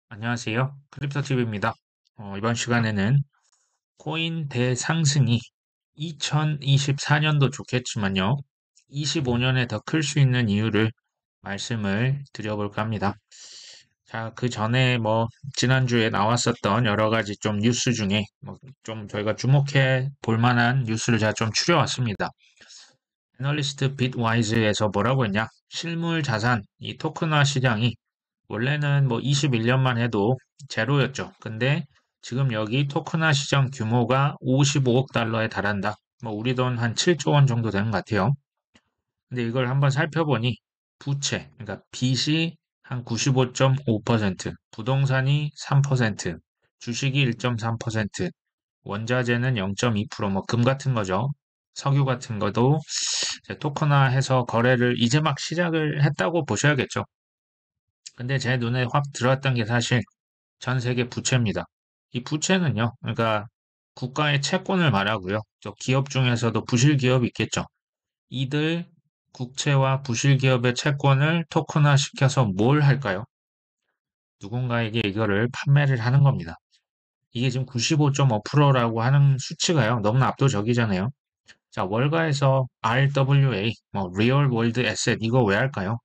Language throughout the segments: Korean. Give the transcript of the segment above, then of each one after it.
안녕하세요. 크립토TV입니다. 이번 시간에는 코인 대상승이 2024년도 좋겠지만요. 25년에 더 클 수 있는 이유를 말씀을 드려볼까 합니다. 자, 그 전에 지난주에 나왔었던 여러 가지 좀 뉴스 중에 좀 저희가 주목해 볼 만한 뉴스를 제가 좀 추려왔습니다. 애널리스트 bitwise에서 뭐라고 했냐? 실물 자산, 이 토큰화 시장이 원래는 21년만 해도 제로였죠. 근데 지금 여기 토큰화 시장 규모가 55억 달러에 달한다. 우리 돈 한 7조 원 정도 되는 것 같아요. 근데 이걸 한번 살펴보니 부채, 그러니까 빚이 한 95.5%, 부동산이 3%, 주식이 1.3%, 원자재는 0.2%, 금 같은 거죠. 석유 같은 것도 이제 토큰화해서 거래를 이제 막 시작을 했다고 보셔야겠죠. 근데 제 눈에 확 들어왔던 게 사실 전 세계 부채입니다. 이 부채는요, 그러니까 국가의 채권을 말하고요. 또 기업 중에서도 부실 기업이 있겠죠. 이들 국채와 부실 기업의 채권을 토큰화 시켜서 뭘 할까요? 누군가에게 이거를 판매를 하는 겁니다. 이게 지금 95.5%라고 하는 수치가요. 너무나 압도적이잖아요. 자, 월가에서 RWA, Real World Asset 이거 왜 할까요?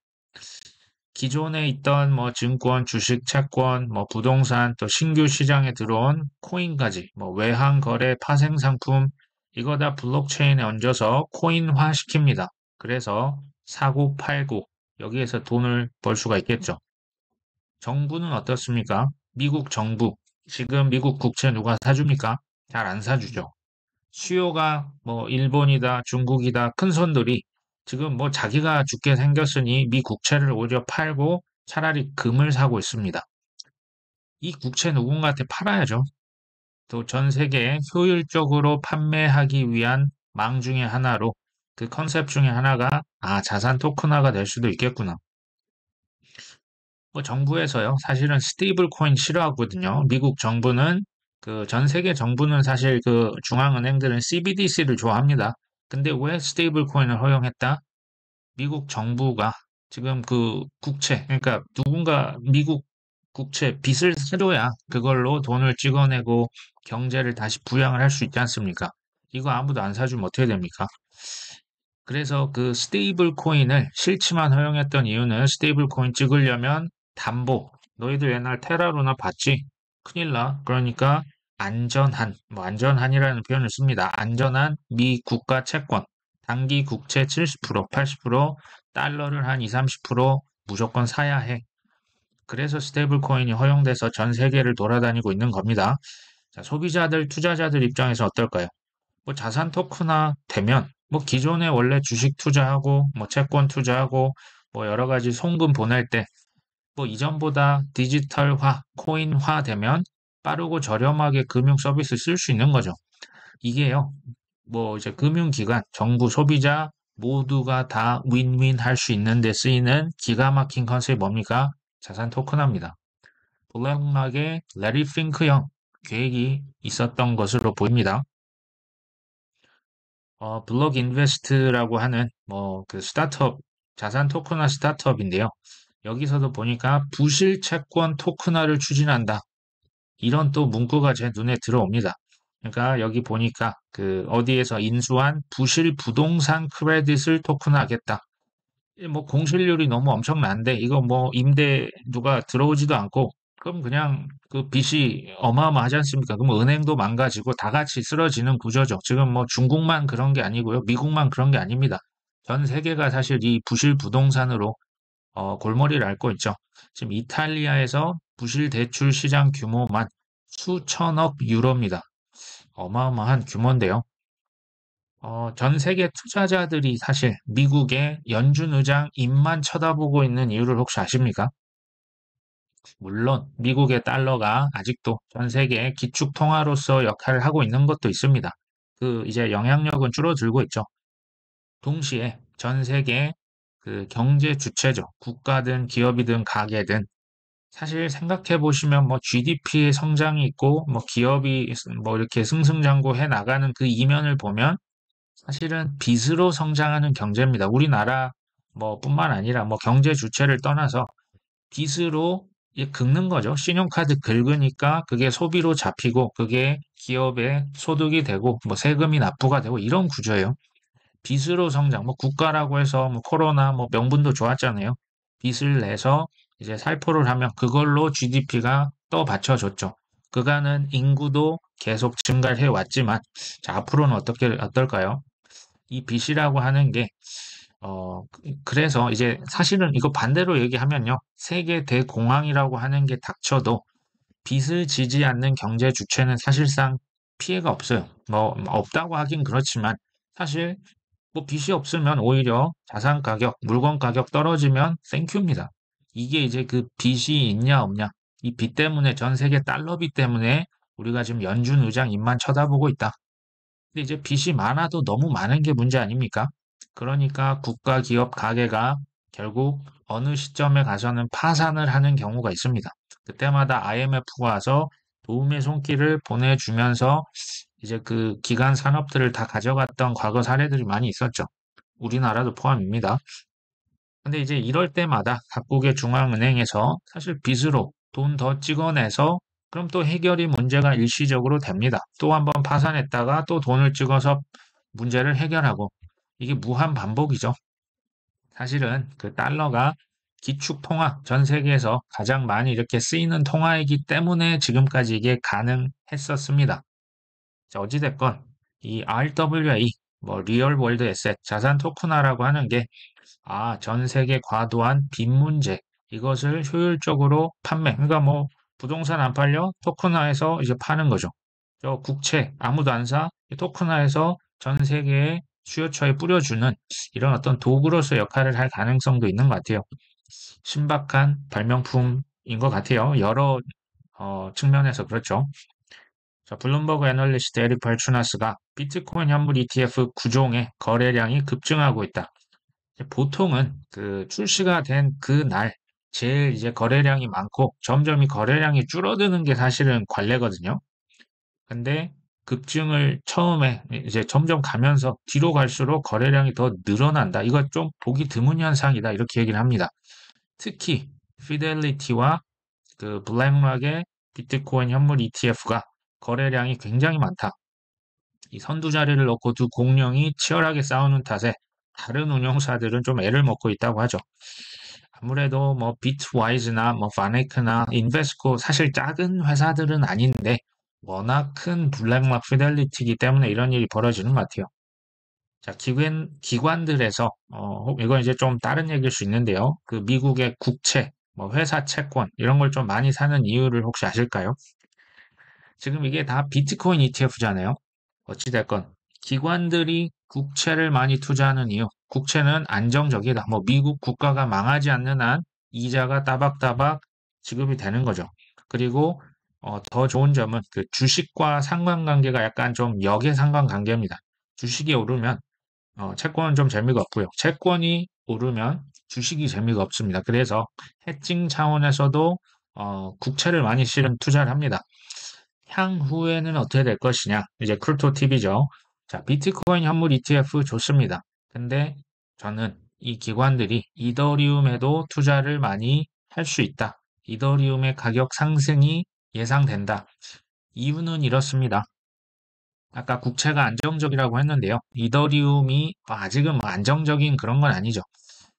기존에 있던 증권, 주식, 채권, 부동산, 또 신규 시장에 들어온 코인까지, 외환 거래, 파생 상품, 이거 다 블록체인에 얹어서 코인화 시킵니다. 그래서 사고, 팔고, 여기에서 돈을 벌 수가 있겠죠. 정부는 어떻습니까? 미국 정부, 지금 미국 국채 누가 사줍니까? 잘 안 사주죠. 수요가 일본이다, 중국이다, 큰 손들이 지금 자기가 죽게 생겼으니 미 국채를 오히려 팔고 차라리 금을 사고 있습니다. 이 국채 누군가한테 팔아야죠. 또 전 세계에 효율적으로 판매하기 위한 망 중에 하나로 그 컨셉 중에 하나가 자산 토큰화가 될 수도 있겠구나. 정부에서요, 사실은 스테이블 코인 싫어하거든요. 미국 정부는 그 전 세계 정부는 사실 그 중앙은행들은 CBDC를 좋아합니다. 근데 왜 스테이블 코인을 허용했다? 미국 정부가 지금 그 국채, 그러니까 누군가 미국 국채 빚을 사줘야 그걸로 돈을 찍어내고 경제를 다시 부양을 할 수 있지 않습니까? 이거 아무도 안 사주면 어떻게 됩니까? 그래서 그 스테이블 코인을 실치만 허용했던 이유는 스테이블 코인 찍으려면 담보. 너희들 옛날 테라로나 봤지? 큰일 나. 그러니까 안전한, 안전한이라는 표현을 씁니다. 안전한 미 국가 채권. 단기 국채 70%, 80%, 달러를 한 20, 30% 무조건 사야 해. 그래서 스테이블 코인이 허용돼서 전 세계를 돌아다니고 있는 겁니다. 자, 소비자들, 투자자들 입장에서 어떨까요? 자산 토큰화 되면 기존에 원래 주식 투자하고 채권 투자하고 여러 가지 송금 보낼 때 이전보다 디지털화, 코인화 되면 빠르고 저렴하게 금융 서비스 쓸 수 있는 거죠. 이게요. 이제 금융기관, 정부, 소비자 모두가 다 윈윈 할 수 있는 데 쓰이는 기가 막힌 컨셉이 뭡니까? 자산 토큰화입니다. 블랙락의 레리 핑크형 계획이 있었던 것으로 보입니다. 블록 인베스트라고 하는 그 스타트업 자산 토큰화 스타트업인데요. 여기서도 보니까 부실 채권 토큰화를 추진한다. 이런 또 문구가 제 눈에 들어옵니다. 그러니까 여기 보니까 그 어디에서 인수한 부실 부동산 크레딧을 토큰화하겠다. 공실률이 너무 엄청난데 이거 임대 누가 들어오지도 않고 그럼 그냥 그 빚이 어마어마하지 않습니까? 그럼 은행도 망가지고 다 같이 쓰러지는 구조죠. 지금 중국만 그런 게 아니고요. 미국만 그런 게 아닙니다. 전 세계가 사실 이 부실 부동산으로 골머리를 앓고 있죠. 지금 이탈리아에서 부실 대출 시장 규모만 수천억 유로입니다. 어마어마한 규모인데요. 전 세계 투자자들이 사실 미국의 연준 의장 입만 쳐다보고 있는 이유를 혹시 아십니까? 물론 미국의 달러가 아직도 전 세계의 기축 통화로서 역할을 하고 있는 것도 있습니다. 그 이제 영향력은 줄어들고 있죠. 동시에 전 세계 그 경제 주체죠. 국가든 기업이든 가게든 사실 생각해 보시면 GDP의 성장이 있고 기업이 이렇게 승승장구해 나가는 그 이면을 보면 사실은 빚으로 성장하는 경제입니다. 우리나라 뿐만 아니라 경제 주체를 떠나서 빚으로 이 긁는 거죠. 신용카드 긁으니까 그게 소비로 잡히고 그게 기업의 소득이 되고 뭐 세금이 납부가 되고 이런 구조예요. 빚으로 성장, 뭐 국가라고 해서 뭐 코로나 뭐 명분도 좋았잖아요. 빚을 내서 이제 살포를 하면 그걸로 GDP가 또 받쳐줬죠. 그간은 인구도 계속 증가를 해왔지만, 자, 앞으로는 어떨까요? 이 빚이라고 하는 게, 그래서 이제 사실은 이거 반대로 얘기하면요. 세계 대공황이라고 하는 게 닥쳐도 빚을 지지 않는 경제 주체는 사실상 피해가 없어요. 뭐, 없다고 하긴 그렇지만, 사실 뭐 빚이 없으면 오히려 자산 가격, 물건 가격 떨어지면 땡큐입니다. 이게 이제 그 빚이 있냐 없냐. 이 빚 때문에 전 세계 달러빚 때문에 우리가 지금 연준 의장 입만 쳐다보고 있다. 근데 이제 빚이 많아도 너무 많은 게 문제 아닙니까? 그러니까 국가, 기업, 가게가 결국 어느 시점에 가서는 파산을 하는 경우가 있습니다. 그때마다 IMF가 와서 도움의 손길을 보내주면서 이제 그 기간 산업들을 다 가져갔던 과거 사례들이 많이 있었죠. 우리나라도 포함입니다. 근데 이제 이럴 때마다 각국의 중앙은행에서 사실 빚으로 돈 더 찍어내서 그럼 또 해결이 문제가 일시적으로 됩니다. 또 한번 파산했다가 또 돈을 찍어서 문제를 해결하고 이게 무한 반복이죠. 사실은 그 달러가 기축 통화, 전 세계에서 가장 많이 이렇게 쓰이는 통화이기 때문에 지금까지 이게 가능했었습니다. 자, 어찌됐건 이 RWA, 뭐 리얼 월드 에셋, 자산 토큰화라고 하는 게 전 세계 과도한 빚 문제, 이것을 효율적으로 판매, 그러니까 뭐 부동산 안 팔려 토큰화해서 이제 파는 거죠. 저 국채 아무도 안 사, 토큰화해서 전 세계의 수요처에 뿌려주는 이런 어떤 도구로서 역할을 할 가능성도 있는 것 같아요. 신박한 발명품인 것 같아요. 여러 측면에서 그렇죠. 자, 블룸버그 애널리스트 에릭 발추나스가 비트코인 현물 ETF 9종의 거래량이 급증하고 있다. 보통은 그 출시가 된 그 날 제일 이제 거래량이 많고 점점 이 거래량이 줄어드는 게 사실은 관례거든요. 근데 급증을 처음에 이제 점점 가면서 뒤로 갈수록 거래량이 더 늘어난다. 이거 좀 보기 드문 현상이다. 이렇게 얘기를 합니다. 특히 피델리티와 그 블랙락의 비트코인 현물 ETF가 거래량이 굉장히 많다. 이 선두 자리를 놓고 두 공룡이 치열하게 싸우는 탓에 다른 운용사들은 좀 애를 먹고 있다고 하죠. 아무래도 뭐 비트와이즈나 뭐 바네크나 인베스코 사실 작은 회사들은 아닌데 워낙 큰 블랙락 피델리티이기 때문에 이런 일이 벌어지는 것 같아요. 자, 기관들에서 이건 이제 좀 다른 얘기일 수 있는데요. 그 미국의 국채, 뭐 회사 채권 이런 걸 좀 많이 사는 이유를 혹시 아실까요? 지금 이게 다 비트코인 ETF잖아요. 어찌됐건 기관들이 국채를 많이 투자하는 이유, 국채는 안정적이다. 뭐 미국 국가가 망하지 않는 한 이자가 따박따박 지급이 되는 거죠. 그리고 더 좋은 점은 그 주식과 상관관계가 약간 좀 역의 상관관계입니다. 주식이 오르면 채권은 좀 재미가 없고요. 채권이 오르면 주식이 재미가 없습니다. 그래서 해칭 차원에서도 국채를 많이 실은 투자를 합니다. 향후에는 어떻게 될 것이냐? 이제 크립토 팁이죠. 자, 비트코인 현물 ETF 좋습니다. 근데 저는 이 기관들이 이더리움에도 투자를 많이 할 수 있다. 이더리움의 가격 상승이 예상된다. 이유는 이렇습니다. 아까 국채가 안정적이라고 했는데요. 이더리움이 아직은 뭐 안정적인 그런 건 아니죠.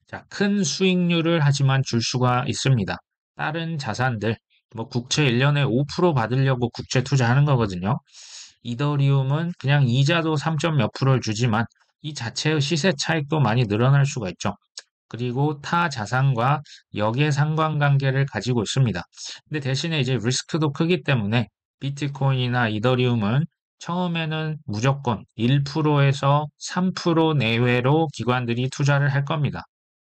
자, 큰 수익률을 하지만 줄 수가 있습니다. 다른 자산들, 뭐 국채 1년에 5% 받으려고 국채 투자하는 거거든요. 이더리움은 그냥 이자도 3점 몇 프로를 주지만 이 자체의 시세 차익도 많이 늘어날 수가 있죠. 그리고 타 자산과 역의 상관관계를 가지고 있습니다. 근데 대신에 이제 리스크도 크기 때문에 비트코인이나 이더리움은 처음에는 무조건 1%에서 3% 내외로 기관들이 투자를 할 겁니다.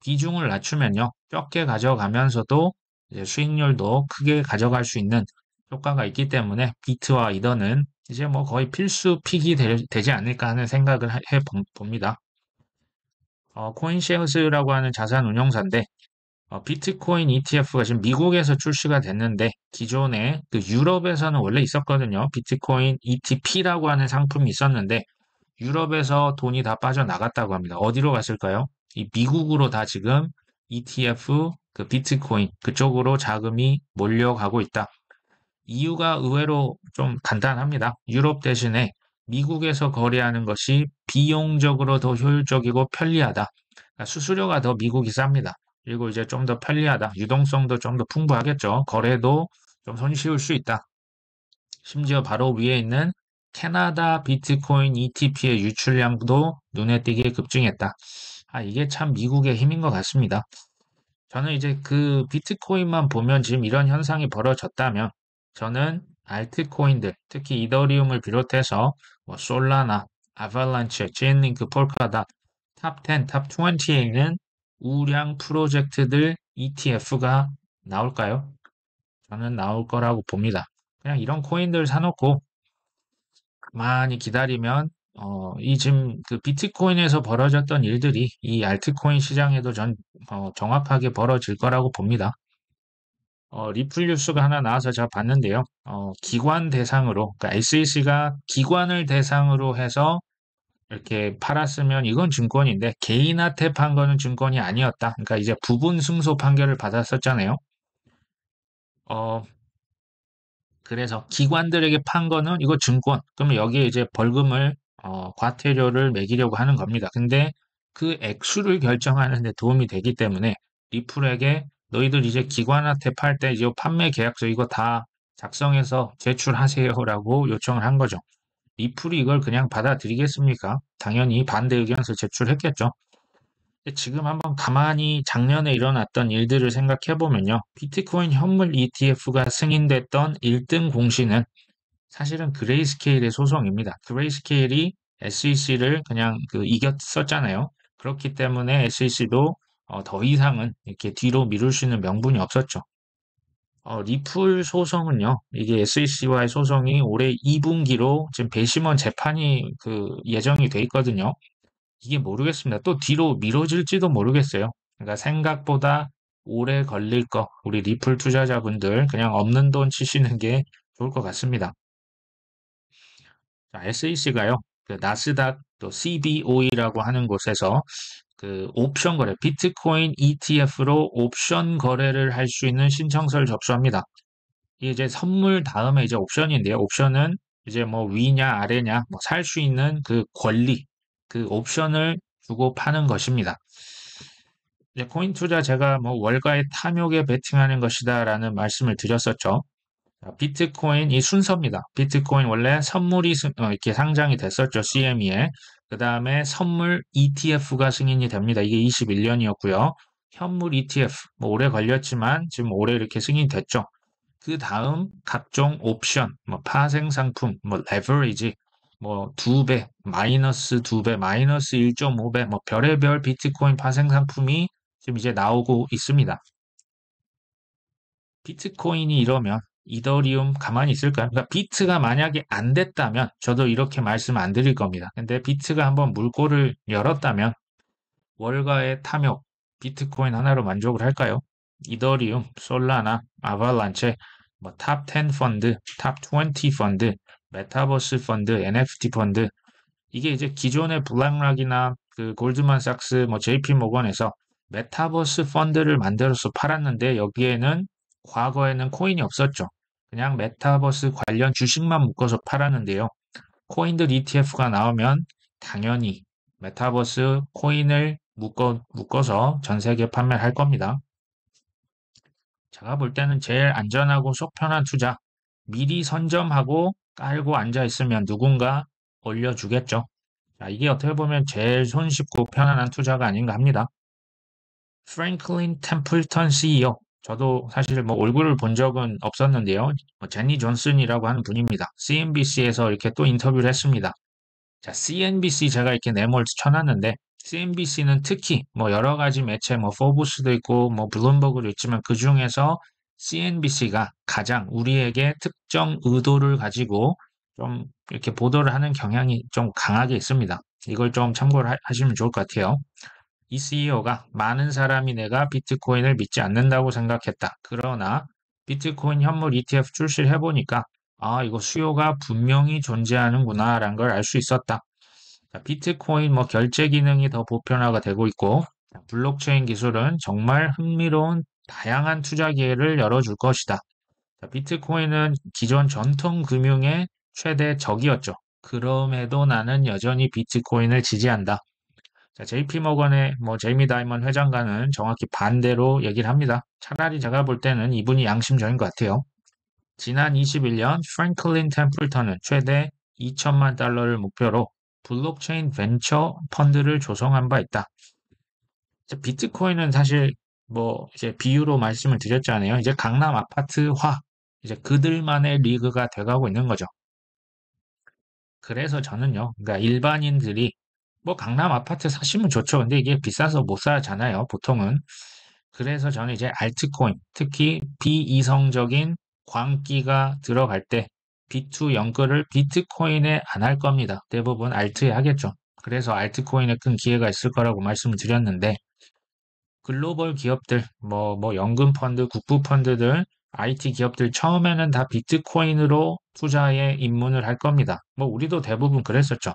비중을 낮추면요, 적게 가져가면서도 이제 수익률도 크게 가져갈 수 있는 효과가 있기 때문에 비트와 이더는 이제 뭐 거의 필수 픽이 되지 않을까 하는 생각을 해 봅니다. 코인쉐어스라고 하는 자산 운용사인데 비트코인 ETF가 지금 미국에서 출시가 됐는데 기존에 그 유럽에서는 원래 있었거든요. 비트코인 ETP라고 하는 상품이 있었는데 유럽에서 돈이 다 빠져나갔다고 합니다. 어디로 갔을까요? 이 미국으로 다 지금 ETF 그 비트코인 그쪽으로 자금이 몰려가고 있다. 이유가 의외로 좀 간단합니다. 유럽 대신에 미국에서 거래하는 것이 비용적으로 더 효율적이고 편리하다. 그러니까 수수료가 더 미국이 쌉니다. 그리고 이제 좀 더 편리하다. 유동성도 좀 더 풍부하겠죠. 거래도 좀 손쉬울 수 있다. 심지어 바로 위에 있는 캐나다 비트코인 ETP의 유출량도 눈에 띄게 급증했다. 이게 참 미국의 힘인 것 같습니다. 저는 이제 그 비트코인만 보면 지금 이런 현상이 벌어졌다면 저는 알트코인들, 특히 이더리움을 비롯해서 뭐 솔라나, 아발란체, 체인링크, 폴카닷, 탑 10, 탑 20에 있는 우량 프로젝트들 ETF가 나올까요? 저는 나올 거라고 봅니다. 그냥 이런 코인들 사놓고 가만히 기다리면 이 지금 그 비트코인에서 벌어졌던 일들이 이 알트코인 시장에도 정확하게 벌어질 거라고 봅니다. 리플 뉴스가 하나 나와서 제가 봤는데요. 기관 대상으로, 그러니까 SEC가 기관을 대상으로 해서 이렇게 팔았으면 이건 증권인데 개인한테 판 거는 증권이 아니었다. 그러니까 이제 부분 승소 판결을 받았었잖아요. 어, 그래서 기관들에게 판 거는 이거 증권. 그러면 여기에 이제 벌금을 과태료를 매기려고 하는 겁니다. 근데 그 액수를 결정하는 데 도움이 되기 때문에 리플에게 너희들 이제 기관한테 팔 때 이제 판매 계약서 이거 다 작성해서 제출하세요라고 요청을 한 거죠. 리플이 이걸 그냥 받아들이겠습니까? 당연히 반대 의견서 제출했겠죠. 지금 한번 가만히 작년에 일어났던 일들을 생각해 보면요. 비트코인 현물 ETF가 승인됐던 1등 공시는 사실은 그레이스케일의 소송입니다. 그레이스케일이 SEC를 그냥 이겼었잖아요. 그렇기 때문에 SEC도 더 이상은 이렇게 뒤로 미룰 수 있는 명분이 없었죠. 리플 소송은요, 이게 SEC와의 소송이 올해 2분기로 지금 배심원 재판이 예정이 돼 있거든요. 이게 모르겠습니다. 또 뒤로 미뤄질지도 모르겠어요. 그러니까 생각보다 오래 걸릴 거, 우리 리플 투자자분들 그냥 없는 돈 치시는 게 좋을 것 같습니다. 자, SEC가요, 그 나스닥 또 CBOE라고 하는 곳에서 그 옵션 거래, 비트코인 ETF로 옵션 거래를 할 수 있는 신청서를 접수합니다. 이게 이제 선물 다음에 이제 옵션인데요. 옵션은 이제 뭐 위냐 아래냐 뭐 살 수 있는 그 권리, 그 옵션을 주고 파는 것입니다. 이제 코인 투자 제가 뭐 월가의 탐욕에 베팅하는 것이다라는 말씀을 드렸었죠. 자, 비트코인 이 순서입니다. 비트코인 원래 선물이 이렇게 상장이 됐었죠. CME에. 그 다음에 선물 ETF가 승인이 됩니다. 이게 21년이었고요. 현물 ETF, 뭐 오래 걸렸지만 지금 올해 이렇게 승인이 됐죠. 그 다음 각종 옵션, 뭐 파생 상품, 뭐 레버리지, 뭐 2배, 마이너스 2배, 마이너스 1.5배, 뭐 별의별 비트코인 파생 상품이 지금 이제 나오고 있습니다. 비트코인이 이러면 이더리움 가만히 있을까요? 그러니까 비트가 만약에 안 됐다면 저도 이렇게 말씀 안 드릴 겁니다. 근데 비트가 한번 물꼬를 열었다면 월가의 탐욕, 비트코인 하나로 만족을 할까요? 이더리움, 솔라나, 아발란체, 뭐 탑 10 펀드, 탑 20 펀드, 메타버스 펀드, NFT 펀드 이게 이제 기존의 블랙락이나 그 골드만삭스, 뭐 JP 모건에서 메타버스 펀드를 만들어서 팔았는데 여기에는 과거에는 코인이 없었죠. 그냥 메타버스 관련 주식만 묶어서 팔았는데요. 코인들 ETF가 나오면 당연히 메타버스 코인을 묶어서 전 세계에 판매를 할 겁니다. 제가 볼 때는 제일 안전하고 속 편한 투자. 미리 선점하고 깔고 앉아 있으면 누군가 올려주겠죠. 자, 이게 어떻게 보면 제일 손쉽고 편안한 투자가 아닌가 합니다. 프랭클린 템플턴 CEO. 저도 사실 뭐 얼굴을 본 적은 없었는데요. 제니 존슨이라고 하는 분입니다. CNBC에서 이렇게 또 인터뷰를 했습니다. 자, CNBC 제가 이렇게 네모를 쳐놨는데, CNBC는 특히 뭐 여러 가지 매체, 뭐 포브스도 있고, 뭐 블룸버그도 있지만 그 중에서 CNBC가 가장 우리에게 특정 의도를 가지고 좀 이렇게 보도를 하는 경향이 좀 강하게 있습니다. 이걸 좀 참고를 하시면 좋을 것 같아요. 이 CEO가 많은 사람이 내가 비트코인을 믿지 않는다고 생각했다. 그러나 비트코인 현물 ETF 출시를 해보니까 이거 수요가 분명히 존재하는구나라는 걸 알 수 있었다. 자, 비트코인 뭐 결제 기능이 더 보편화가 되고 있고 블록체인 기술은 정말 흥미로운 다양한 투자 기회를 열어줄 것이다. 자, 비트코인은 기존 전통 금융의 최대 적이었죠. 그럼에도 나는 여전히 비트코인을 지지한다. 자, JP 모건의 제이미 다이먼 회장과는 정확히 반대로 얘기를 합니다. 차라리 제가 볼 때는 이분이 양심적인 것 같아요. 지난 21년 프랭클린 템플턴은 최대 2천만 달러를 목표로 블록체인 벤처 펀드를 조성한 바 있다. 비트코인은 사실 이제 비유로 말씀을 드렸잖아요. 이제 강남 아파트화, 이제 그들만의 리그가 돼가고 있는 거죠. 그래서 저는요, 그러니까 일반인들이 강남 아파트 사시면 좋죠. 근데 이게 비싸서 못 사잖아요, 보통은. 그래서 저는 이제 알트코인, 특히 비이성적인 광기가 들어갈 때 비투 연결을 비트코인에 안 할 겁니다. 대부분 알트에 하겠죠. 그래서 알트코인에 큰 기회가 있을 거라고 말씀을 드렸는데, 글로벌 기업들, 연금 펀드, 국부 펀드들, IT 기업들 처음에는 다 비트코인으로 투자에 입문을 할 겁니다. 우리도 대부분 그랬었죠.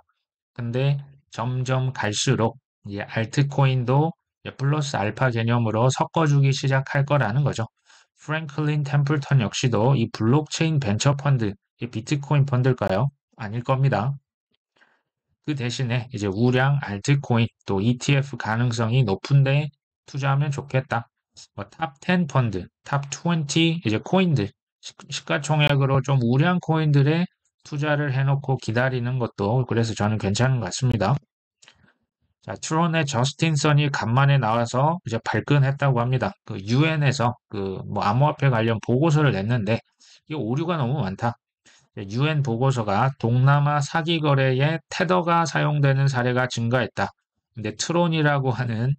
근데 점점 갈수록 이제 알트코인도 이제 플러스 알파 개념으로 섞어주기 시작할 거라는 거죠. 프랭클린 템플턴 역시도 이 블록체인 벤처 펀드, 이 비트코인 펀드일까요? 아닐 겁니다. 그 대신에 이제 우량 알트코인 또 ETF 가능성이 높은데 투자하면 좋겠다. 탑10 펀드, 탑20 이제 코인들, 시가총액으로 좀 우량 코인들에 투자를 해놓고 기다리는 것도 그래서 저는 괜찮은 것 같습니다. 자, 트론의 저스틴 선이 간만에 나와서 이제 발끈했다고 합니다. 그 유엔에서 암호화폐 관련 보고서를 냈는데 이 오류가 너무 많다. 유엔 보고서가 동남아 사기 거래에 테더가 사용되는 사례가 증가했다. 근데 트론이라고 하는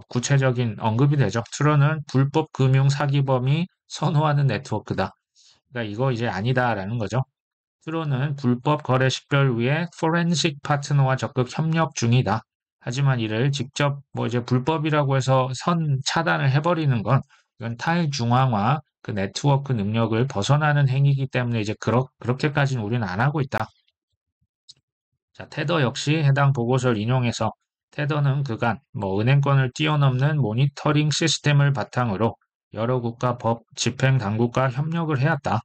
구체적인 언급이 되죠. 트론은 불법 금융 사기범이 선호하는 네트워크다. 그러니까 이거 이제 아니다라는 거죠. 트론은 불법 거래 식별 위에 포렌식 파트너와 적극 협력 중이다. 하지만 이를 직접 이제 불법이라고 해서 선 차단을 해버리는 건 이건 탈중앙화 그 네트워크 능력을 벗어나는 행위이기 때문에 이제 그렇게까지는 우리는 안 하고 있다. 자, 테더 역시 해당 보고서를 인용해서 테더는 그간 은행권을 뛰어넘는 모니터링 시스템을 바탕으로 여러 국가 법 집행 당국과 협력을 해왔다.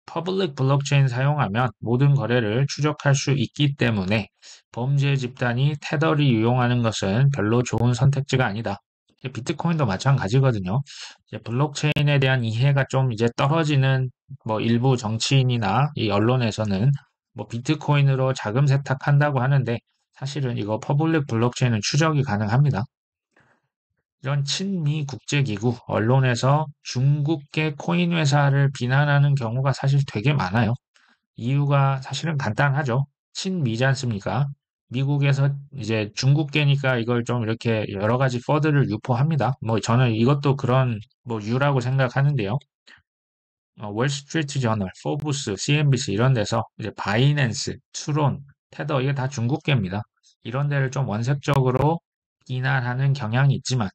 퍼블릭 블록체인 사용하면 모든 거래를 추적할 수 있기 때문에 범죄 집단이 테더를 이용하는 것은 별로 좋은 선택지가 아니다. 비트코인도 마찬가지거든요. 이제 블록체인에 대한 이해가 좀 이제 떨어지는 일부 정치인이나 이 언론에서는 비트코인으로 자금 세탁한다고 하는데 사실은 이거 퍼블릭 블록체인은 추적이 가능합니다. 이런 친미 국제기구, 언론에서 중국계 코인 회사를 비난하는 경우가 사실 되게 많아요. 이유가 사실은 간단하죠. 친미지 않습니까? 미국에서 이제 중국계니까 이걸 좀 이렇게 여러 가지 퍼드를 유포합니다. 저는 이것도 그런 유라고 생각하는데요. 월스트리트 저널, 포브스, CNBC 이런 데서 이제 바이낸스, 트론, 테더 이게 다 중국계입니다. 이런 데를 좀 원색적으로 비난하는 경향이 있지만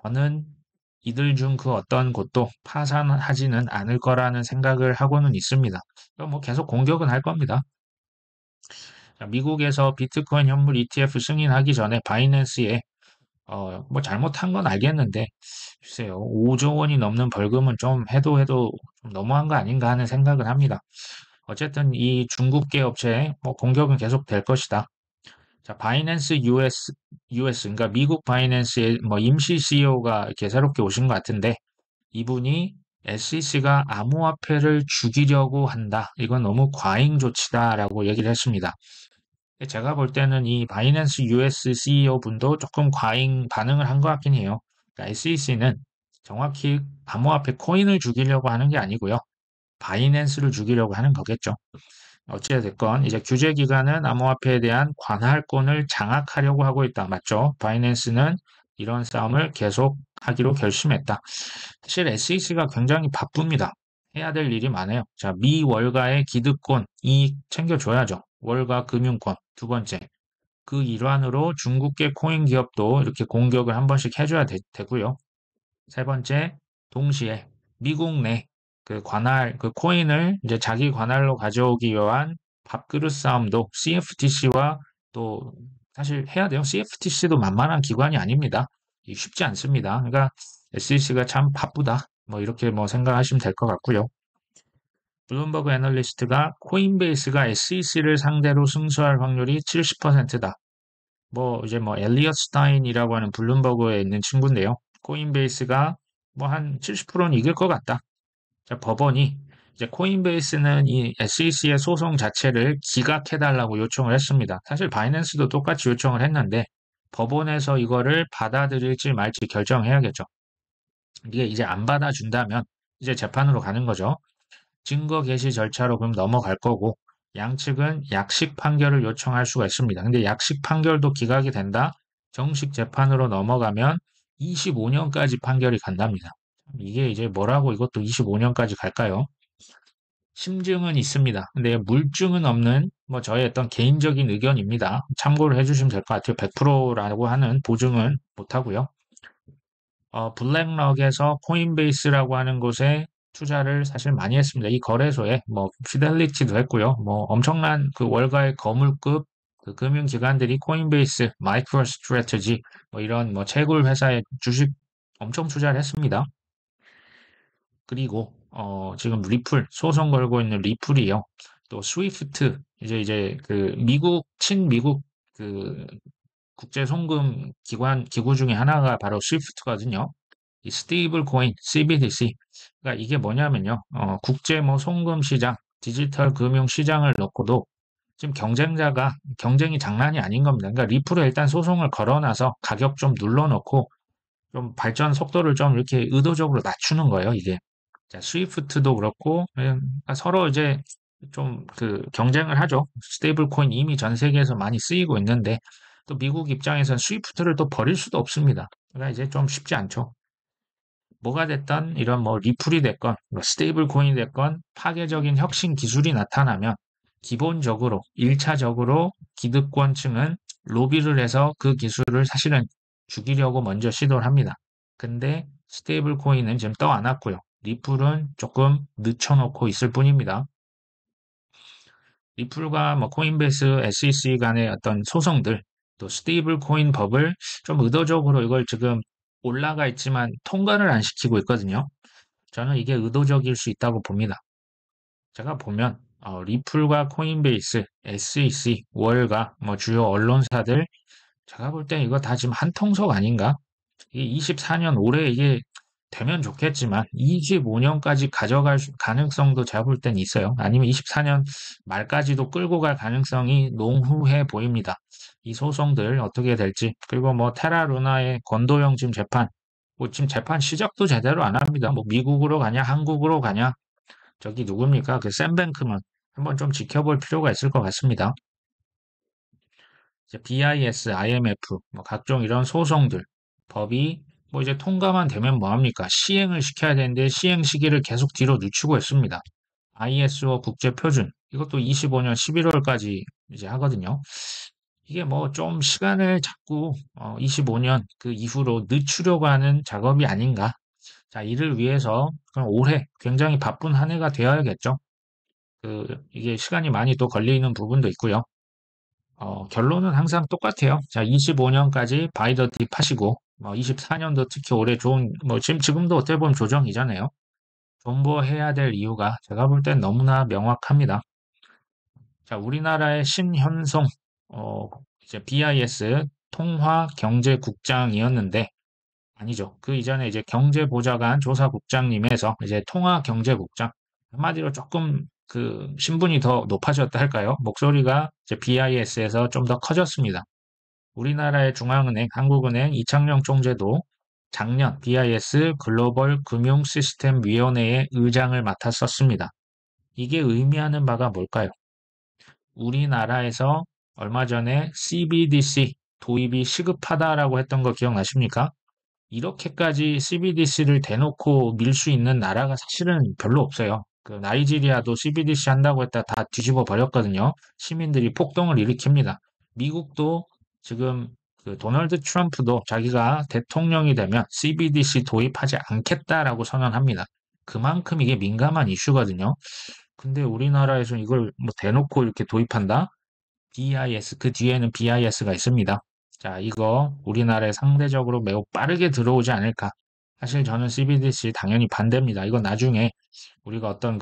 저는 이들 중 그 어떤 곳도 파산하지는 않을 거라는 생각을 하고는 있습니다. 계속 공격은 할 겁니다. 자, 미국에서 비트코인 현물 ETF 승인하기 전에 바이낸스에 잘못한 건 알겠는데 글쎄요 5조 원이 넘는 벌금은 좀 해도 좀 너무한 거 아닌가 하는 생각을 합니다. 어쨌든 이 중국계 업체에 공격은 계속 될 것이다. 자, 바이낸스 그러니까 미국 바이낸스의 임시 CEO가 이렇게 새롭게 오신 것 같은데 이분이 SEC가 암호화폐를 죽이려고 한다. 이건 너무 과잉 조치다라고 얘기를 했습니다. 제가 볼 때는 이 바이낸스 US CEO 분도 조금 과잉 반응을 한 것 같긴 해요. 그러니까 SEC는 정확히 암호화폐 코인을 죽이려고 하는 게 아니고요. 바이낸스를 죽이려고 하는 거겠죠. 어찌됐건 이제 규제기관은 암호화폐에 대한 관할권을 장악하려고 하고 있다. 맞죠? 바이낸스는 이런 싸움을 계속 하기로 결심했다. 사실 SEC가 굉장히 바쁩니다. 해야 될 일이 많아요. 자, 미 월가의 기득권, 이익 챙겨줘야죠. 월가 금융권. 두 번째, 그 일환으로 중국계 코인 기업도 이렇게 공격을 한 번씩 해줘야 되고요. 세 번째, 동시에 미국 내 그 관할, 그 코인을 이제 자기 관할로 가져오기 위한 밥그릇 싸움도 CFTC와 또 사실 해야 돼요. CFTC도 만만한 기관이 아닙니다. 쉽지 않습니다. 그러니까 SEC가 참 바쁘다. 뭐 이렇게 뭐 생각하시면 될 것 같고요. 블룸버그 애널리스트가 코인베이스가 SEC를 상대로 승수할 확률이 70%다. 뭐 이제 뭐 엘리엇 스타인이라고 하는 블룸버그에 있는 친구인데요. 코인베이스가 뭐 한 70%는 이길 것 같다. 자, 법원이 이제 코인베이스는 이 SEC의 소송 자체를 기각해달라고 요청을 했습니다. 사실 바이낸스도 똑같이 요청을 했는데 법원에서 이거를 받아들일지 말지 결정해야겠죠. 이게 이제 안 받아준다면 이제 재판으로 가는 거죠. 증거 개시 절차로 그럼 넘어갈 거고 양측은 약식 판결을 요청할 수가 있습니다. 근데 약식 판결도 기각이 된다. 정식 재판으로 넘어가면 25년까지 판결이 간답니다. 이게 이제 뭐라고 이것도 25년까지 갈까요? 심증은 있습니다. 근데 물증은 없는 뭐 저의 어떤 개인적인 의견입니다. 참고를 해주시면 될 것 같아요. 100%라고 하는 보증은 못하고요. 블랙럭에서 코인베이스라고 하는 곳에 투자를 사실 많이 했습니다. 이 거래소에 뭐 피델리티도 했고요. 뭐 엄청난 그 월가의 거물급 그 금융기관들이 코인베이스, 마이크로 스트래티지 뭐 이런 뭐 채굴 회사에 주식 엄청 투자를 했습니다. 그리고 지금 리플 소송 걸고 있는 리플이요. 또 스위프트 이제 그 미국 친미국 그 국제 송금 기구 중에 하나가 바로 스위프트거든요. 이 스테이블 코인 CBDC. 그러니까 이게 뭐냐면요. 국제 뭐 송금 시장, 디지털 금융 시장을 놓고도 지금 경쟁이 장난이 아닌 겁니다. 그러니까 리플에 일단 소송을 걸어놔서 가격 좀 눌러놓고 좀 발전 속도를 좀 이렇게 의도적으로 낮추는 거예요, 이게. 자, 스위프트도 그렇고 서로 이제 좀 그 경쟁을 하죠. 스테이블 코인 이미 전 세계에서 많이 쓰이고 있는데 또 미국 입장에서는 스위프트를 또 버릴 수도 없습니다. 그러니까 이제 좀 쉽지 않죠. 뭐가 됐던 이런 뭐 리플이 됐건 뭐 스테이블 코인이 됐건 파괴적인 혁신 기술이 나타나면 기본적으로 1차적으로 기득권층은 로비를 해서 그 기술을 사실은 죽이려고 먼저 시도를 합니다. 근데 스테이블 코인은 지금 떠 안 왔고요. 리플은 조금 늦춰놓고 있을 뿐입니다. 리플과 뭐 코인베이스, SEC 간의 어떤 소송들, 또 스테이블 코인 법을 좀 의도적으로 이걸 지금 올라가 있지만 통과를 안 시키고 있거든요. 저는 이게 의도적일 수 있다고 봅니다. 제가 보면 리플과 코인베이스, SEC, 월가, 뭐 주요 언론사들 제가 볼 때 이거 다 지금 한 통속 아닌가? 이게 24년 올해 이게 되면 좋겠지만 25년까지 가져갈 가능성도 제가 볼 땐 있어요. 아니면 24년 말까지도 끌고 갈 가능성이 농후해 보입니다. 이 소송들 어떻게 될지. 그리고 뭐 테라루나의 건도형 지금 재판. 뭐 지금 재판 시작도 제대로 안 합니다. 뭐 미국으로 가냐, 한국으로 가냐. 저기 누굽니까? 그 샘뱅크만 한번 좀 지켜볼 필요가 있을 것 같습니다. 이제 BIS, IMF, 뭐 각종 이런 소송들, 법이 뭐 이제 통과만 되면 뭐합니까? 시행을 시켜야 되는데 시행 시기를 계속 뒤로 늦추고 있습니다. ISO 국제표준, 이것도 25년 11월까지 이제 하거든요. 이게 뭐 좀 시간을 자꾸 25년 그 이후로 늦추려고 하는 작업이 아닌가. 자, 이를 위해서 그럼 올해 굉장히 바쁜 한 해가 되어야겠죠. 이게 시간이 많이 또 걸리는 부분도 있고요. 결론은 항상 똑같아요. 자, 25년까지 바이 더 딥 하시고, 24년도 특히 올해 좋은, 뭐 지금도 어떻게 보면 조정이잖아요. 존버해야 될 이유가 제가 볼 땐 너무나 명확합니다. 자, 우리나라의 신현송, 어, 이제 BIS 통화경제국장이었는데, 아니죠. 그 이전에 이제 경제보좌관 조사국장님에서 이제 통화경제국장, 한마디로 조금 그 신분이 더 높아졌다 할까요? 목소리가 이제 BIS에서 좀 더 커졌습니다. 우리나라의 중앙은행, 한국은행 이창용 총재도 작년 BIS 글로벌 금융시스템위원회의 의장을 맡았었습니다. 이게 의미하는 바가 뭘까요? 우리나라에서 얼마 전에 CBDC 도입이 시급하다라고 했던 거 기억나십니까? 이렇게까지 CBDC를 대놓고 밀 수 있는 나라가 사실은 별로 없어요. 그 나이지리아도 CBDC 한다고 했다 다 뒤집어 버렸거든요. 시민들이 폭동을 일으킵니다. 미국도 지금 그 도널드 트럼프도 자기가 대통령이 되면 CBDC 도입하지 않겠다라고 선언합니다. 그만큼 이게 민감한 이슈거든요. 근데 우리나라에서 이걸 뭐 대놓고 이렇게 도입한다? BIS, 그 뒤에는 BIS가 있습니다. 자, 이거 우리나라에 상대적으로 매우 빠르게 들어오지 않을까. 사실 저는 CBDC 당연히 반대입니다. 이건 나중에 우리가 어떤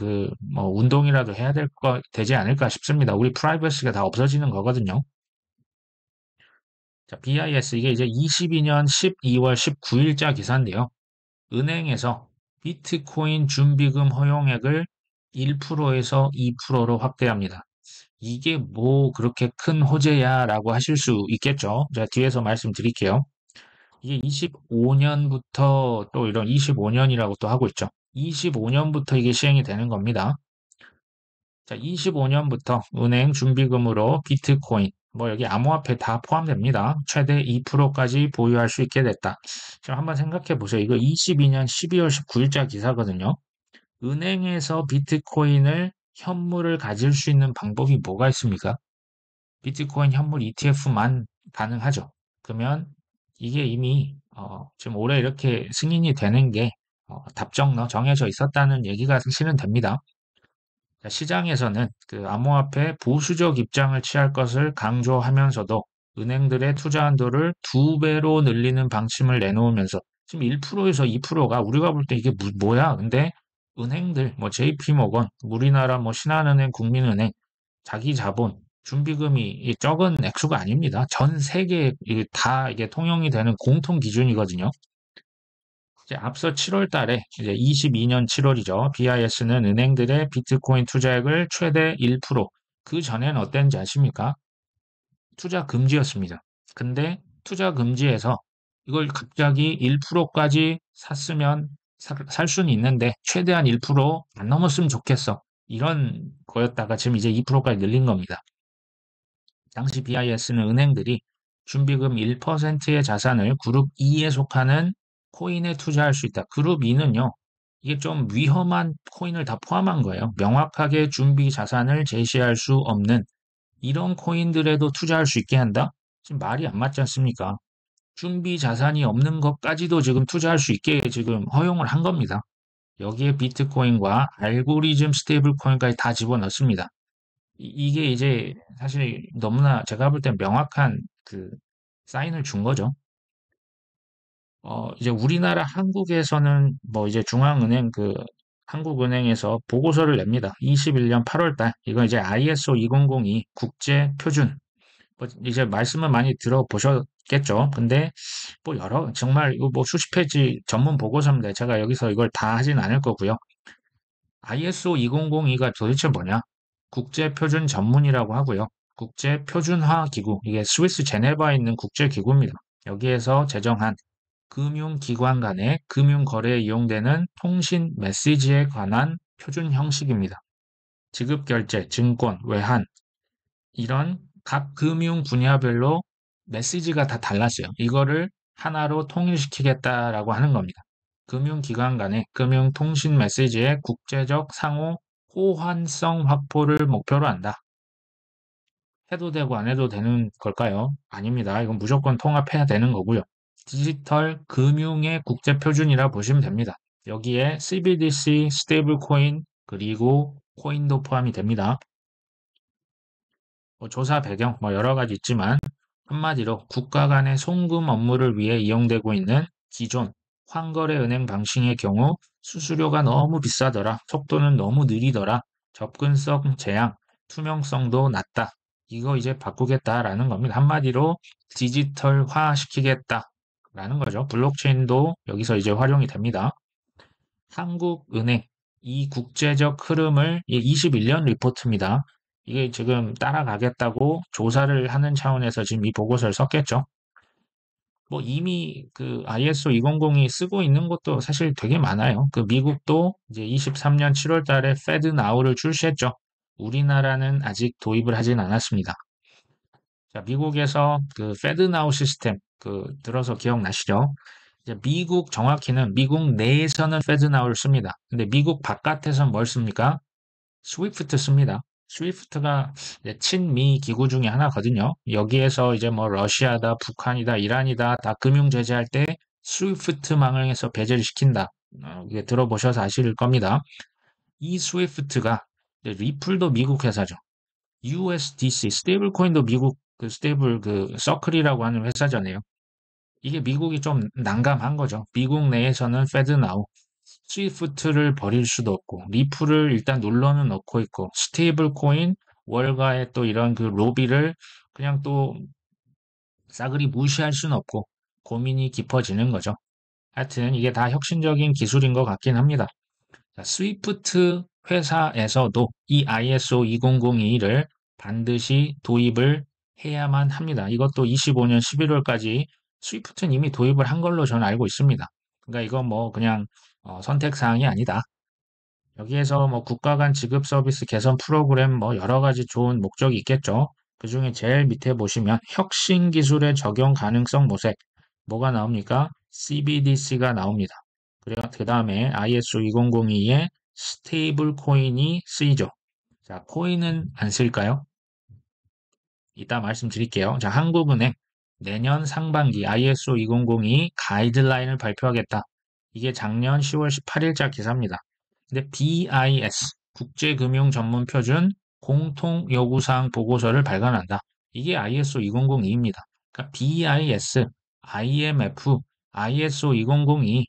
뭐 운동이라도 해야 되지 않을까 싶습니다. 우리 프라이버시가 다 없어지는 거거든요. 자, BIS 이게 이제 22년 12월 19일자 기사인데요. 은행에서 비트코인 준비금 허용액을 1%에서 2%로 확대합니다. 이게 뭐 그렇게 큰 호재야라고 하실 수 있겠죠. 제가 뒤에서 말씀드릴게요. 이게 25년부터 또 이런 25년이라고 또 하고 있죠. 25년부터 이게 시행이 되는 겁니다. 자, 25년부터 은행 준비금으로 비트코인, 뭐 여기 암호화폐 다 포함됩니다. 최대 2%까지 보유할 수 있게 됐다. 지금 한번 생각해 보세요. 이거 22년 12월 19일자 기사거든요. 은행에서 비트코인을 현물을 가질 수 있는 방법이 뭐가 있습니까? 비트코인 현물 ETF만 가능하죠. 그러면 이게 이미 지금 올해 이렇게 승인이 되는 게 답정너 정해져 있었다는 얘기가 사실은 됩니다. 시장에서는 그 암호화폐 보수적 입장을 취할 것을 강조하면서도 은행들의 투자 한도를 2배로 늘리는 방침을 내놓으면서 지금 1%에서 2%가 우리가 볼 때 이게 뭐야? 근데 은행들, 뭐 JP모건, 우리나라 뭐 신한은행, 국민은행, 자기 자본, 준비금이 적은 액수가 아닙니다. 전 세계에 다 이게 통용이 되는 공통 기준이거든요. 이제 앞서 7월 달에 이제 22년 7월이죠. BIS는 은행들의 비트코인 투자액을 최대 1%, 그 전에는 어땠는지 아십니까? 투자 금지였습니다. 근데 투자 금지에서 이걸 갑자기 1%까지 샀으면 살 수는 있는데 최대한 1%안 넘었으면 좋겠어. 이런 거였다가 지금 이제 2%까지 늘린 겁니다. 당시 BIS는 은행들이 준비금 1%의 자산을 그룹 E에 속하는 코인에 투자할 수 있다. 그룹 E는요, 이게 좀 위험한 코인을 다 포함한 거예요. 명확하게 준비 자산을 제시할 수 없는 이런 코인들에도 투자할 수 있게 한다? 지금 말이 안 맞지 않습니까? 준비 자산이 없는 것까지도 지금 투자할 수 있게 지금 허용을 한 겁니다. 여기에 비트코인과 알고리즘 스테이블 코인까지 다 집어넣습니다. 이게 이제 사실 너무나 제가 볼 땐 명확한 사인을 준 거죠. 이제 우리나라 한국에서는 뭐 이제 중앙은행 한국은행에서 보고서를 냅니다. 21년 8월 달. 이건 이제 ISO 2002 국제 표준. 뭐 이제 말씀은 많이 들어보셨겠죠. 근데 뭐 정말 이거 뭐 수십 페이지 전문 보고서인데 제가 여기서 이걸 다 하진 않을 거고요. ISO 2002가 도대체 뭐냐? 국제 표준 전문이라고 하고요. 국제 표준화 기구, 이게 스위스 제네바에 있는 국제 기구입니다. 여기에서 제정한 금융기관 간의 금융거래에 이용되는 통신 메시지에 관한 표준 형식입니다. 지급결제, 증권, 외환, 이런 각 금융 분야별로 메시지가 다 달랐어요. 이거를 하나로 통일시키겠다라고 하는 겁니다. 금융기관 간의 금융통신 메시지의 국제적 상호 호환성 확보를 목표로 한다. 해도 되고 안 해도 되는 걸까요? 아닙니다. 이건 무조건 통합해야 되는 거고요. 디지털 금융의 국제 표준이라 보시면 됩니다. 여기에 CBDC, 스테이블 코인, 그리고 코인도 포함이 됩니다. 뭐 조사 배경 뭐 여러 가지 있지만 한마디로 국가 간의 송금 업무를 위해 이용되고 있는 기존 환거래 은행 방식의 경우 수수료가 너무 비싸더라, 속도는 너무 느리더라, 접근성 제한, 투명성도 낮다. 이거 이제 바꾸겠다라는 겁니다. 한마디로 디지털화 시키겠다라는 거죠. 블록체인도 여기서 이제 활용이 됩니다. 한국은행 이 국제적 흐름을 21년 리포트입니다. 이게 지금 따라가겠다고 조사를 하는 차원에서 지금 이 보고서를 썼겠죠. 뭐 이미 ISO 2002 쓰고 있는 것도 사실 되게 많아요. 미국도 이제 23년 7월 달에 페드 나우를 출시했죠. 우리나라는 아직 도입을 하진 않았습니다. 자, 미국에서 페드 나우 시스템 들어서 기억나시죠? 이제 미국 정확히는 미국 내에서는 페드 나우를 씁니다. 근데 미국 바깥에서는 뭘 씁니까? 스위프트 씁니다. 스위프트가 친미 기구 중에 하나거든요. 여기에서 이제 뭐 러시아다, 북한이다, 이란이다 다 금융 제재할 때 스위프트망을 해서 배제를 시킨다. 이게 들어보셔서 아실 겁니다. 이 스위프트가 리플도 미국 회사죠. USDC 스테이블 코인도 미국 스테이블 서클이라고 하는 회사잖아요. 이게 미국이 좀 난감한 거죠. 미국 내에서는 페드 나우, 스위프트를 버릴 수도 없고, 리플을 일단 눌러는 넣고 있고, 스테이블 코인, 월가의 또 이런 그 로비를 그냥 또 싸그리 무시할 수는 없고, 고민이 깊어지는 거죠. 하여튼 이게 다 혁신적인 기술인 것 같긴 합니다. 자, 스위프트 회사에서도 이 ISO 2002를 반드시 도입을 해야만 합니다. 이것도 25년 11월까지 스위프트는 이미 도입을 한 걸로 저는 알고 있습니다. 그러니까 이건 뭐 그냥 선택 사항이 아니다. 여기에서 뭐 국가 간 지급 서비스 개선 프로그램 뭐 여러 가지 좋은 목적이 있겠죠. 그중에 제일 밑에 보시면 혁신 기술의 적용 가능성 모색 뭐가 나옵니까? CBDC가 나옵니다. 그리고 그 다음에 ISO 2002에 스테이블 코인이 쓰이죠. 자, 코인은 안 쓸까요? 이따 말씀드릴게요. 자, 한국은행 내년 상반기 ISO 2002 가이드라인을 발표하겠다. 이게 작년 10월 18일자 기사입니다. 근데 BIS, 국제금융전문표준 공통요구사항 보고서를 발간한다. 이게 ISO 2002입니다. 그러니까 BIS, IMF, ISO 2002,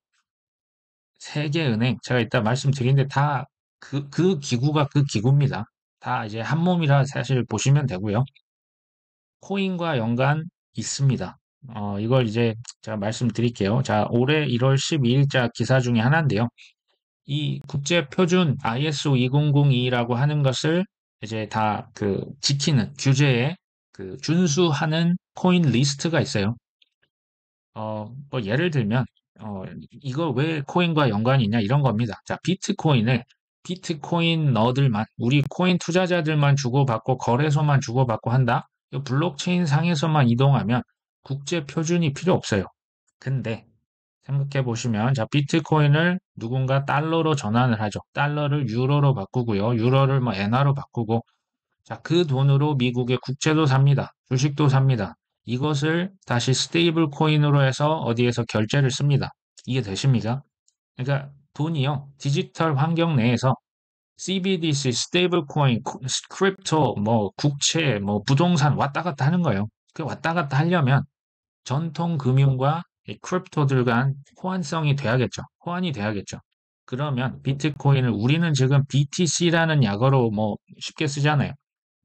세계은행, 제가 이따 말씀드리는데 다 그 기구가 그 기구입니다. 다 이제 한 몸이라 사실 보시면 되고요. 코인과 연관 있습니다. 이걸 이제 제가 말씀드릴게요. 자, 올해 1월 12일자 기사 중에 하나인데요. 이 국제 표준 ISO 2002라고 하는 것을 이제 다 그 지키는 규제에 그 준수하는 코인 리스트가 있어요. 뭐 예를 들면 이거 왜 코인과 연관이 있냐 이런 겁니다. 자, 비트코인을 비트코인 너들만 우리 코인 투자자들만 주고받고 거래소만 주고받고 한다. 이 블록체인 상에서만 이동하면 국제 표준이 필요 없어요. 근데 생각해 보시면 자, 비트코인을 누군가 달러로 전환을 하죠. 달러를 유로로 바꾸고요. 유로를 뭐 엔화로 바꾸고 자, 그 돈으로 미국의 국채도 삽니다. 주식도 삽니다. 이것을 다시 스테이블 코인으로 해서 어디에서 결제를 씁니다. 이해 되십니까? 그러니까 돈이요. 디지털 환경 내에서 CBDC, 스테이블 코인, 크립토, 뭐 국채, 뭐 부동산 왔다 갔다 하는 거예요. 그 왔다 갔다 하려면 전통 금융과 이 크립토들 간 호환성이 돼야겠죠. 호환이 돼야겠죠. 그러면 비트코인을 우리는 지금 BTC라는 약어로 뭐 쉽게 쓰잖아요.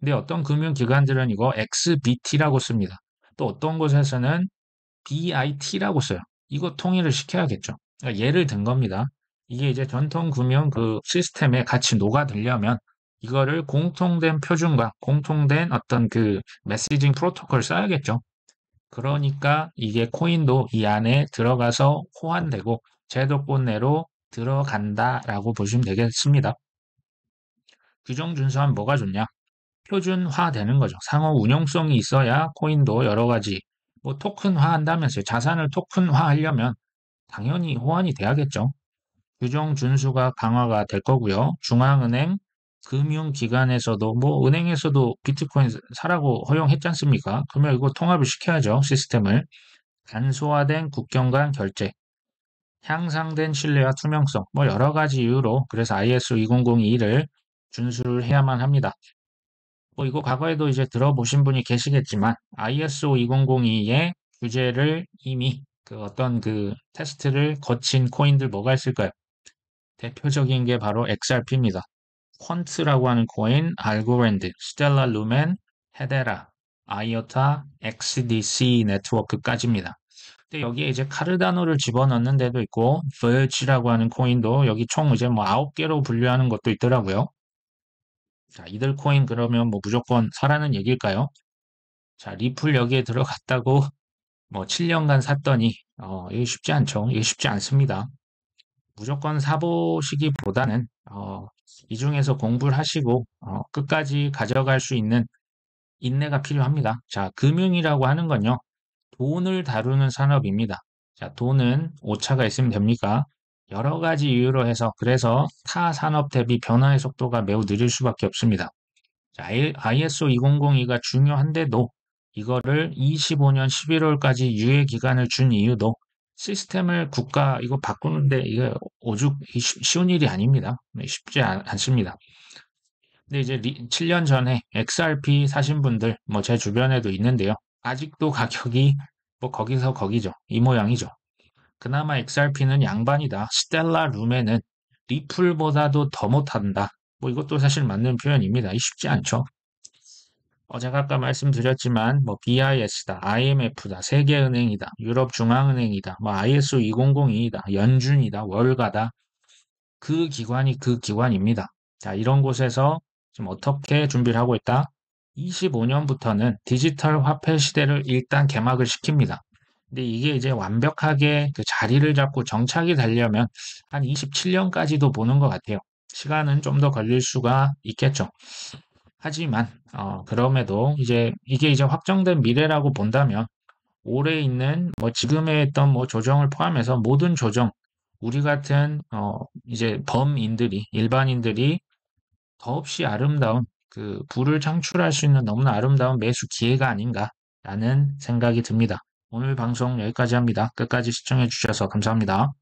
근데 어떤 금융기관들은 이거 XBT라고 씁니다. 또 어떤 곳에서는 BIT라고 써요. 이거 통일을 시켜야겠죠. 그러니까 예를 든 겁니다. 이게 이제 전통 금융 그 시스템에 같이 녹아들려면 이거를 공통된 표준과 공통된 어떤 그 메시징 프로토콜 써야겠죠. 그러니까 이게 코인도 이 안에 들어가서 호환되고 제도권 내로 들어간다라고 보시면 되겠습니다. 규정 준수하면 뭐가 좋냐? 표준화되는 거죠. 상호 운용성이 있어야 코인도 여러 가지 뭐 토큰화 한다면서요. 자산을 토큰화 하려면 당연히 호환이 돼야겠죠. 규정 준수가 강화가 될 거고요. 중앙은행, 금융기관에서도 뭐 은행에서도 비트코인 사라고 허용했지 않습니까? 그러면 이거 통합을 시켜야죠. 시스템을. 간소화된 국경 간 결제, 향상된 신뢰와 투명성, 뭐 여러 가지 이유로 그래서 ISO 2002를 준수를 해야만 합니다. 뭐 이거 과거에도 이제 들어보신 분이 계시겠지만 ISO 2002의 규제를 이미 그 어떤 그 테스트를 거친 코인들 뭐가 있을까요? 대표적인 게 바로 XRP입니다. 퀀트라고 하는 코인, 알고랜드, 스텔라 루멘, 헤데라, 아이오타, XDC 네트워크까지입니다. 근데 여기에 이제 카르다노를 집어넣는 데도 있고, 버지라고 하는 코인도 여기 총 이제 뭐 9개로 분류하는 것도 있더라고요. 자, 이들 코인 그러면 뭐 무조건 사라는 얘기일까요? 자, 리플 여기에 들어갔다고 뭐 7년간 샀더니, 이게 쉽지 않죠. 이게 쉽지 않습니다. 무조건 사보시기보다는, 이 중에서 공부를 하시고, 끝까지 가져갈 수 있는 인내가 필요합니다. 자, 금융이라고 하는 건요, 돈을 다루는 산업입니다. 자, 돈은 오차가 있으면 됩니까? 여러 가지 이유로 해서, 그래서 타 산업 대비 변화의 속도가 매우 느릴 수밖에 없습니다. 자, ISO 2002가 중요한데도 이거를 25년 11월까지 유예 기간을 준 이유도 시스템을 국가 이거 바꾸는데 이게 오죽 쉬운 일이 아닙니다. 네, 쉽지 않습니다. 근데 이제 7년 전에 XRP 사신 분들 뭐 제 주변에도 있는데요. 아직도 가격이 뭐 거기서 거기죠. 이 모양이죠. 그나마 XRP는 양반이다. 스텔라 룸에는 리플보다도 더 못한다. 뭐 이것도 사실 맞는 표현입니다. 이 쉽지 않죠. 제가 아까 말씀드렸지만 뭐 BIS다, IMF다, 세계은행이다, 유럽중앙은행이다, 뭐 ISO 2002이다, 연준이다, 월가다. 그 기관이 그 기관입니다. 자, 이런 곳에서 지금 어떻게 준비를 하고 있다? 25년부터는 디지털 화폐 시대를 일단 개막을 시킵니다. 근데 이게 이제 완벽하게 그 자리를 잡고 정착이 되려면 한 27년까지도 보는 것 같아요. 시간은 좀 더 걸릴 수가 있겠죠. 하지만 그럼에도 이제 이게 이제 확정된 미래라고 본다면 올해 있는 뭐 지금에 했던 뭐 조정을 포함해서 모든 조정 우리 같은 이제 범인들이 일반인들이 더없이 아름다운 그 부를 창출할 수 있는 너무나 아름다운 매수 기회가 아닌가라는 생각이 듭니다. 오늘 방송 여기까지 합니다. 끝까지 시청해 주셔서 감사합니다.